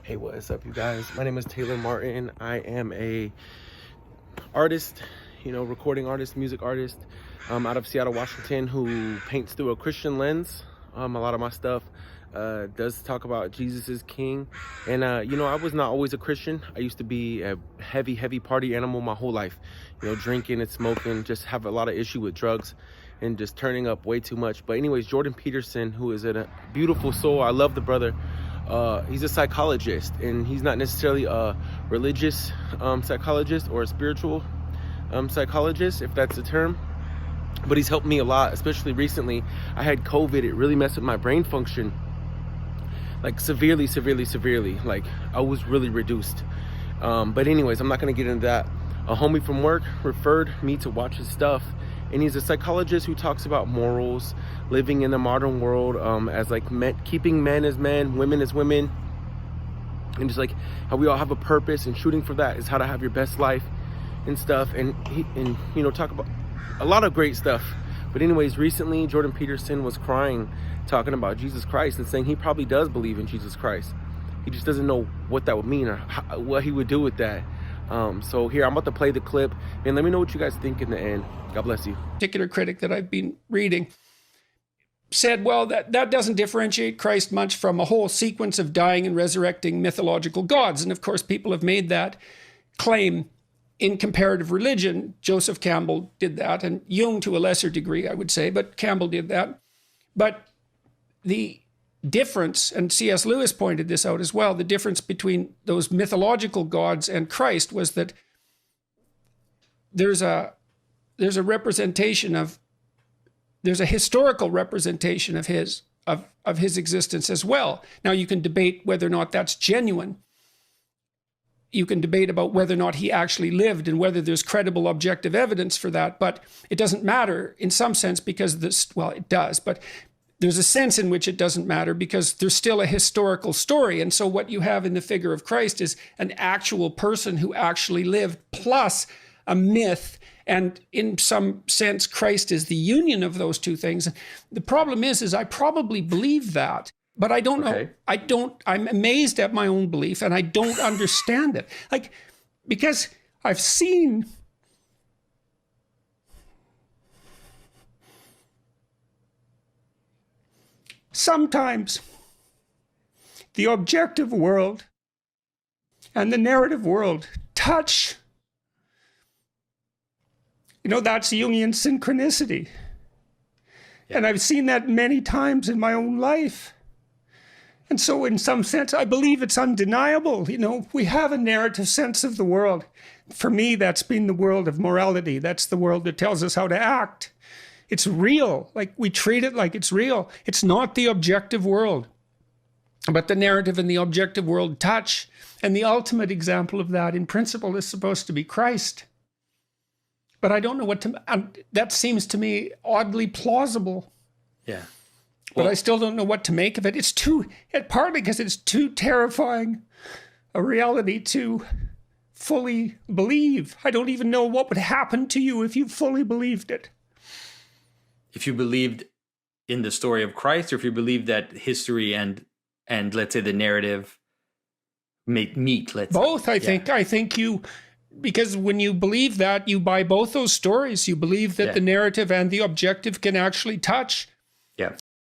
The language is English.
Hey, what's up, you guys? My name is Taylor Martin. I am a artist, recording artist, music artist, out of Seattle, Washington, who paints through a Christian lens. A lot of my stuff does talk about Jesus is King. And, I was not always a Christian. I used to be a heavy party animal my whole life. Drinking and smoking, just have a lot of issue with drugs and just turning up way too much. But anyways, Jordan Peterson, who is a beautiful soul. I love the brother. He's a psychologist, and he's not necessarily a religious psychologist or a spiritual psychologist, if that's the term. But he's helped me a lot, especially recently. I had COVID. It really messed with my brain function, like severely. Like I was really reduced. But anyways, I'm not going to get into that. A homie from work referred me to watch his stuff, and he's a psychologist who talks about morals, living in the modern world, as like keeping men as men, women as women, and just like how we all have a purpose, and shooting for that is how to have your best life and stuff. And talk about a lot of great stuff. But anyways, recently Jordan Peterson was crying, talking about Jesus Christ and saying he probably does believe in Jesus Christ. He just doesn't know what that would mean or what he would do with that. So here, I'm about to play the clip, and let me know what you guys think in the end. God bless you. Particular critic that I've been reading said, well, that doesn't differentiate Christ much from a whole sequence of dying and resurrecting mythological gods. And of course, people have made that claim in comparative religion. Joseph Campbell did that, and Jung to a lesser degree, I would say, but Campbell did that. But the difference, and C.S. Lewis pointed this out as well, the difference between those mythological gods and Christ was that there's a historical representation of his existence as well. Now, you can debate whether or not that's genuine. You can debate about whether or not he actually lived and whether there's credible objective evidence for that, but it doesn't matter in some sense because it does, but there's a sense in which it doesn't matter because there's still a historical story. And so what you have in the figure of Christ is an actual person who actually lived, plus a myth. And in some sense, Christ is the union of those two things. The problem is I probably believe that, but I don't know. I'm amazed at my own belief, and I don't understand it. Like, because I've seen sometimes the objective world and the narrative world touch. That's Jungian synchronicity. Yeah. And I've seen that many times in my own life. And so in some sense, I believe it's undeniable. We have a narrative sense of the world. For me, that's been the world of morality. That's the world that tells us how to act. It's real. Like, we treat it like it's real. It's not the objective world. But the narrative and the objective world touch. And the ultimate example of that, in principle, is supposed to be Christ. But I don't know that seems to me oddly plausible. Yeah. But I still don't know what to make of it. Partly because it's too terrifying a reality to fully believe. I don't even know what would happen to you if you fully believed it. If you believed in the story of Christ, or if you believed that history and let's say the narrative meet, both, I think you, because when you believe that, you buy both those stories. You believe that the narrative and the objective can actually touch.